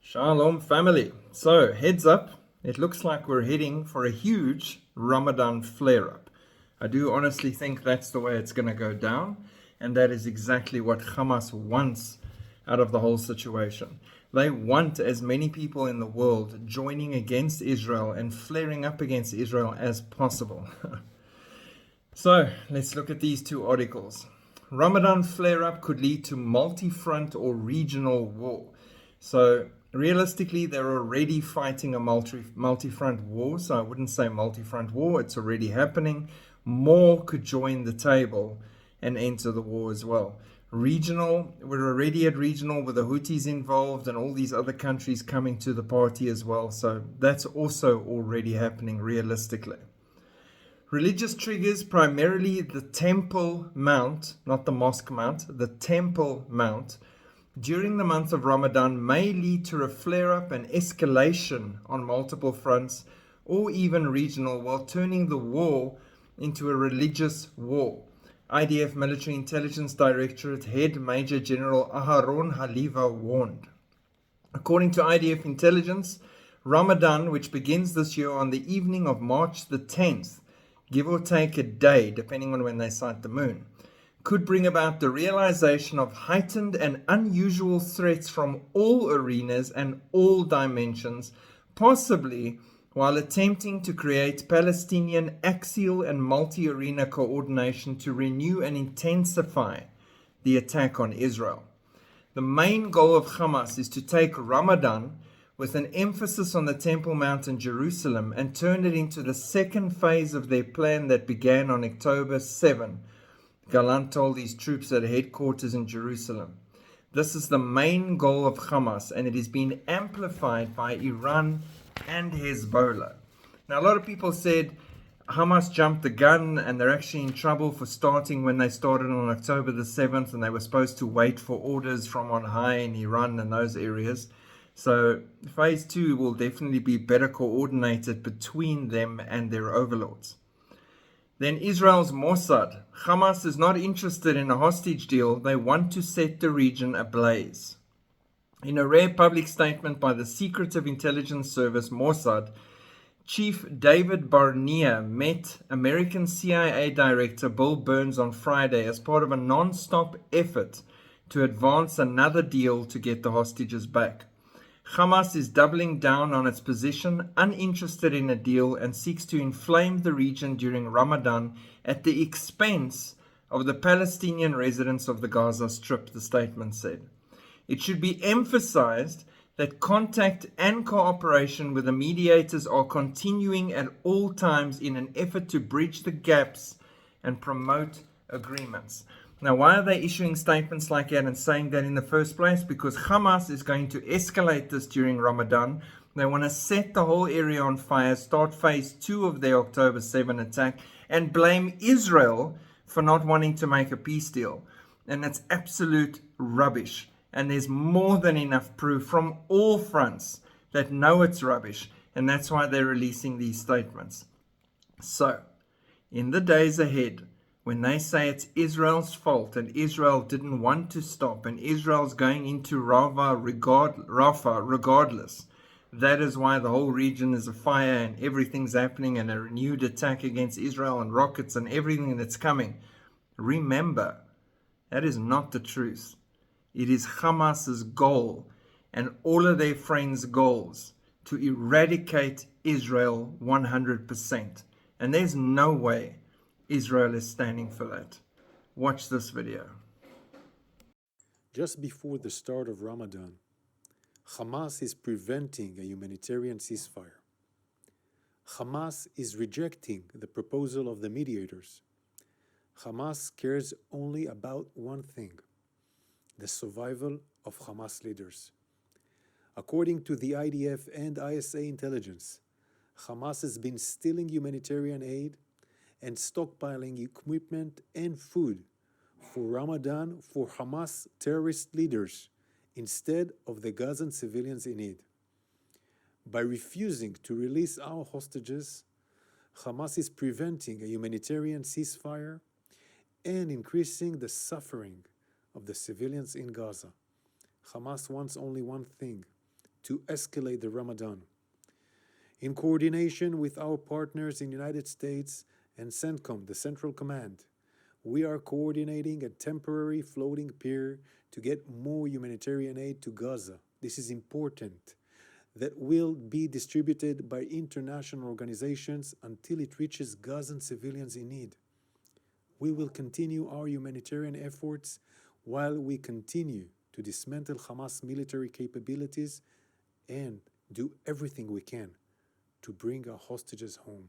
Shalom family. So heads up, it looks like we're heading for a huge Ramadan flare-up. I do honestly think that's the way it's going to go down, and that is exactly what Hamas wants out of the whole situation. They want as many people in the world joining against Israel and flaring up against Israel as possible. So let's look at these two articles. Ramadan flare-up could lead to multi-front or regional war. So realistically, they're already fighting a multi-front war. So I wouldn't say multi-front war. It's already happening. More could join the table and enter the war as well. Regional, we're already at regional with the Houthis involved and all these other countries coming to the party as well. So that's also already happening realistically. Religious triggers, primarily the Temple Mount, not the Mosque Mount, the Temple Mount, during the month of Ramadan may lead to a flare-up and escalation on multiple fronts or even regional, while turning the war into a religious war. IDF Military Intelligence Directorate Head Major General Aharon Haliva warned. According to IDF intelligence, Ramadan, which begins this year on the evening of March the 10th, give or take a day, depending on when they sight the moon, could bring about the realization of heightened and unusual threats from all arenas and all dimensions, possibly while attempting to create Palestinian axial and multi-arena coordination to renew and intensify the attack on Israel. The main goal of Hamas is to take Ramadan with an emphasis on the Temple Mount in Jerusalem and turn it into the second phase of their plan that began on October 7. Gallant told his troops at headquarters in Jerusalem. This is the main goal of Hamas, and it is being amplified by Iran and Hezbollah. Now, a lot of people said Hamas jumped the gun and they're actually in trouble for starting when they started on October the 7th, and they were supposed to wait for orders from on high in Iran and those areas. So phase 2 will definitely be better coordinated between them and their overlords. Then Israel's Mossad. Hamas is not interested in a hostage deal. They want to set the region ablaze. In a rare public statement by the secretive intelligence service Mossad, Chief David Barnea met American CIA Director Bill Burns on Friday as part of a non-stop effort to advance another deal to get the hostages back. Hamas is doubling down on its position, uninterested in a deal, and seeks to inflame the region during Ramadan at the expense of the Palestinian residents of the Gaza Strip, the statement said. It should be emphasized that contact and cooperation with the mediators are continuing at all times in an effort to bridge the gaps and promote agreements. Now, why are they issuing statements like that and saying that in the first place? Because Hamas is going to escalate this during Ramadan. They want to set the whole area on fire, start phase 2 of their October 7 attack, and blame Israel for not wanting to make a peace deal. And that's absolute rubbish. And there's more than enough proof from all fronts that know it's rubbish. And that's why they're releasing these statements. So, in the days ahead, when they say it's Israel's fault and Israel didn't want to stop and Israel's going into Rafah regardless, that is why the whole region is afire and everything's happening and a renewed attack against Israel and rockets and everything that's coming. Remember, that is not the truth. It is Hamas's goal and all of their friends' goals to eradicate Israel 100%. And there's no way Israel is standing for that. Watch this video. Just before the start of Ramadan, Hamas is preventing a humanitarian ceasefire. Hamas is rejecting the proposal of the mediators. Hamas cares only about one thing: the survival of Hamas leaders. According to the IDF and ISA intelligence, Hamas has been stealing humanitarian aid and stockpiling equipment and food for Ramadan for Hamas terrorist leaders instead of the Gazan civilians in need. By refusing to release our hostages, Hamas is preventing a humanitarian ceasefire and increasing the suffering of the civilians in Gaza. Hamas wants only one thing: to escalate the Ramadan. In coordination with our partners in the United States and CENTCOM, the Central Command, we are coordinating a temporary floating pier to get more humanitarian aid to Gaza. This is important. That will be distributed by international organizations until it reaches Gazan civilians in need. We will continue our humanitarian efforts while we continue to dismantle Hamas military capabilities and do everything we can to bring our hostages home.